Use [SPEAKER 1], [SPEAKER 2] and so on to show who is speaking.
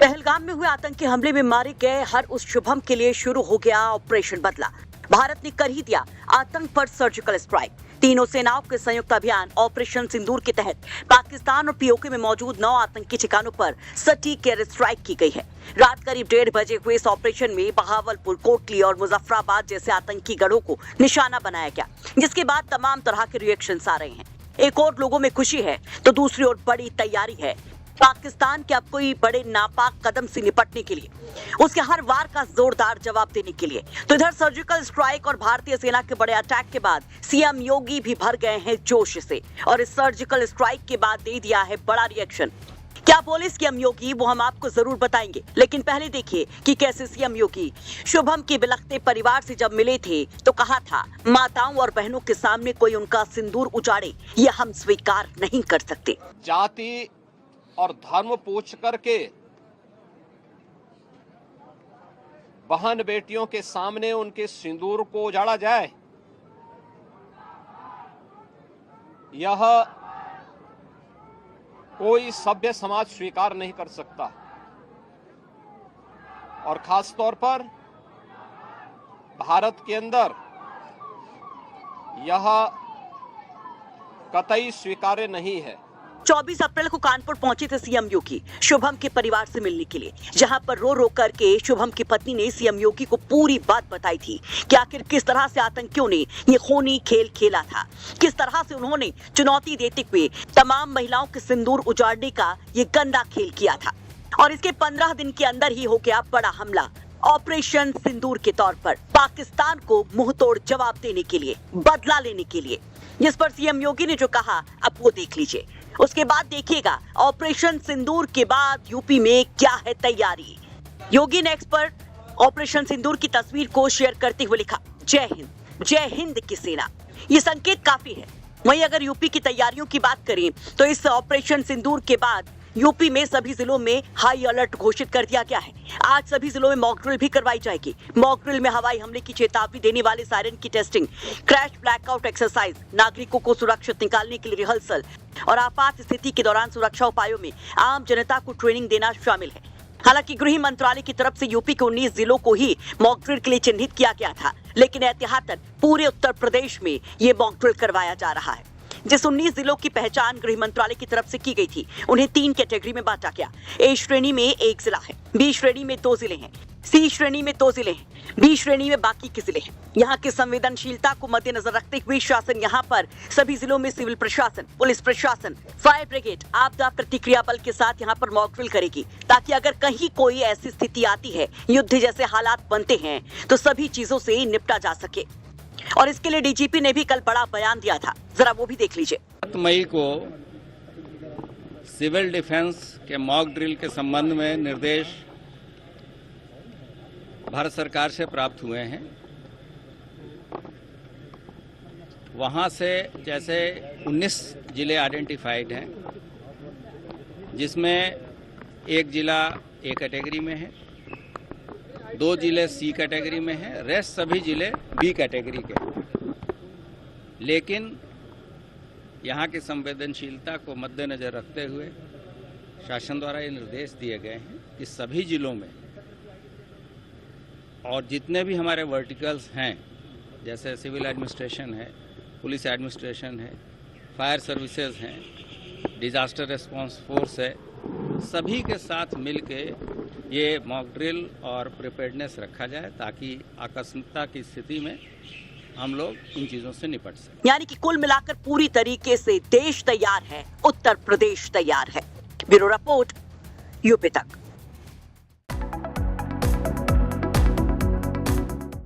[SPEAKER 1] पहलगाम में हुए आतंकी हमले में मारे गए हर उस शुभम के लिए शुरू हो गया ऑपरेशन बदला। भारत ने कर ही दिया आतंक पर सर्जिकल स्ट्राइक। तीनों सेनाओं के संयुक्त अभियान ऑपरेशन सिंदूर के तहत पाकिस्तान और पीओके में मौजूद 9 आतंकी ठिकानों पर सटीक एयर स्ट्राइक की गई है। रात करीब 1:30 बजे हुए इस ऑपरेशन में बहावलपुर, कोटली और मुजफ्फराबाद जैसे आतंकी गढ़ों को निशाना बनाया गया, जिसके बाद तमाम तरह के रिएक्शंस आ रहे हैं। एक और लोगों में खुशी है तो दूसरी ओर बड़ी तैयारी है पाकिस्तान के अब कोई बड़े नापाक कदम से निपटने के लिए, उसके हर वार का जोरदार जवाब देने के लिए। तो इधर सर्जिकल स्ट्राइक और भारतीय सेना के बड़े अटैक के बाद सीएम योगी भी भर गए हैं जोश से और इस सर्जिकल स्ट्राइक के बाद दे दिया है बड़ा रिएक्शन। क्या बोले सीएम योगी वो हम आपको जरूर बताएंगे, लेकिन पहले देखिए कि कैसे सीएम योगी शुभम के बिलखते परिवार से जब मिले थे तो कहा था माताओं और बहनों के सामने कोई उनका सिंदूर उजाड़े ये हम स्वीकार नहीं कर सकते।
[SPEAKER 2] जाति और धर्म पूछ करके बहन बेटियों के सामने उनके सिंदूर को उजाड़ा जाए, यह कोई सभ्य समाज स्वीकार नहीं कर सकता। और खास तौर पर भारत के अंदर यह कतई स्वीकार्य नहीं है।
[SPEAKER 1] 24 अप्रैल को कानपुर पहुंचे थे सीएम योगी शुभम के परिवार से मिलने के लिए, जहां पर रो रो करके शुभम की पत्नी ने सीएम योगी को पूरी बात बताई थी कि आखिर किस तरह से आतंकियों ने ये खूनी खेल खेला था, किस तरह से उन्होंने चुनौती देते हुए तमाम महिलाओं के सिंदूर उजाड़ने का ये गंदा खेल किया था। और इसके 15 दिन के अंदर ही हो गया बड़ा हमला ऑपरेशन सिंदूर के तौर पर पाकिस्तान को मुंहतोड़ जवाब देने के लिए, बदला लेने के लिए, जिस पर सीएम योगी ने जो कहा अब वो देख लीजिए। उसके बाद देखिएगा ऑपरेशन सिंदूर के बाद यूपी में क्या है तैयारी। योगी ने एक्सपर्ट ऑपरेशन सिंदूर की तस्वीर को शेयर करते हुए लिखा, जय हिंद की सेना। ये संकेत काफी है। वहीं अगर यूपी की तैयारियों की बात करें तो इस ऑपरेशन सिंदूर के बाद यूपी में सभी जिलों में हाई अलर्ट घोषित कर दिया गया है। आज सभी जिलों में मॉक ड्रिल भी करवाई जाएगी। मॉक ड्रिल में हवाई हमले की चेतावनी देने वाले सायरन की टेस्टिंग, क्रैश ब्लैकआउट एक्सरसाइज, नागरिकों को सुरक्षित निकालने के लिए रिहर्सल और आपात स्थिति के दौरान सुरक्षा उपायों में आम जनता को ट्रेनिंग देना शामिल है। हालांकि गृह मंत्रालय की तरफ से यूपी के 19 जिलों को ही मॉक ड्रिल के लिए चिन्हित किया गया था, लेकिन एहतियातन पूरे उत्तर प्रदेश में ये मॉक ड्रिल करवाया जा रहा है। जिस 19 जिलों की पहचान गृह मंत्रालय की तरफ से की गई थी उन्हें 3 कैटेगरी में बांटा गया। ए श्रेणी में 1 जिला है, बी श्रेणी में 2 जिले हैं, सी श्रेणी में 2 जिले हैं, बी श्रेणी में बाकी के जिले हैं। यहाँ की संवेदनशीलता को मद्देनजर रखते हुए शासन यहाँ पर सभी जिलों में सिविल प्रशासन, पुलिस प्रशासन, फायर ब्रिगेड, आपदा प्रतिक्रिया बल के साथ यहाँ पर मॉक ड्रिल करेगी, ताकि अगर कहीं कोई ऐसी स्थिति आती है, युद्ध जैसे हालात बनते हैं, तो सभी चीजों से निपटा जा सके। और इसके लिए डीजीपी ने भी कल बड़ा बयान दिया था, जरा वो भी देख लीजिए।
[SPEAKER 3] 7 मई को सिविल डिफेंस के मॉक ड्रिल के संबंध में निर्देश भारत सरकार से प्राप्त हुए हैं। वहां से जैसे 19 जिले आइडेंटिफाइड हैं, जिसमें 1 जिला ए कैटेगरी में है, 2 जिले सी कैटेगरी में हैं, रेस्ट सभी जिले बी कैटेगरी के हैं। लेकिन यहाँ की संवेदनशीलता को मद्देनजर रखते हुए शासन द्वारा ये निर्देश दिए गए हैं कि सभी जिलों में और जितने भी हमारे वर्टिकल्स हैं, जैसे सिविल एडमिनिस्ट्रेशन है, पुलिस एडमिनिस्ट्रेशन है, फायर सर्विसेज हैं, डिजास्टर रिस्पांस फोर्स है, सभी के साथ मिलके ये मॉक ड्रिल और प्रिपेयर्डनेस रखा जाए, ताकि आकस्मिकता की स्थिति में हम लोग इन चीजों से निपट सकें।
[SPEAKER 1] यानी कि कुल मिलाकर पूरी तरीके से देश तैयार है, उत्तर प्रदेश तैयार है। ब्यूरो रिपोर्ट, यूपी तक।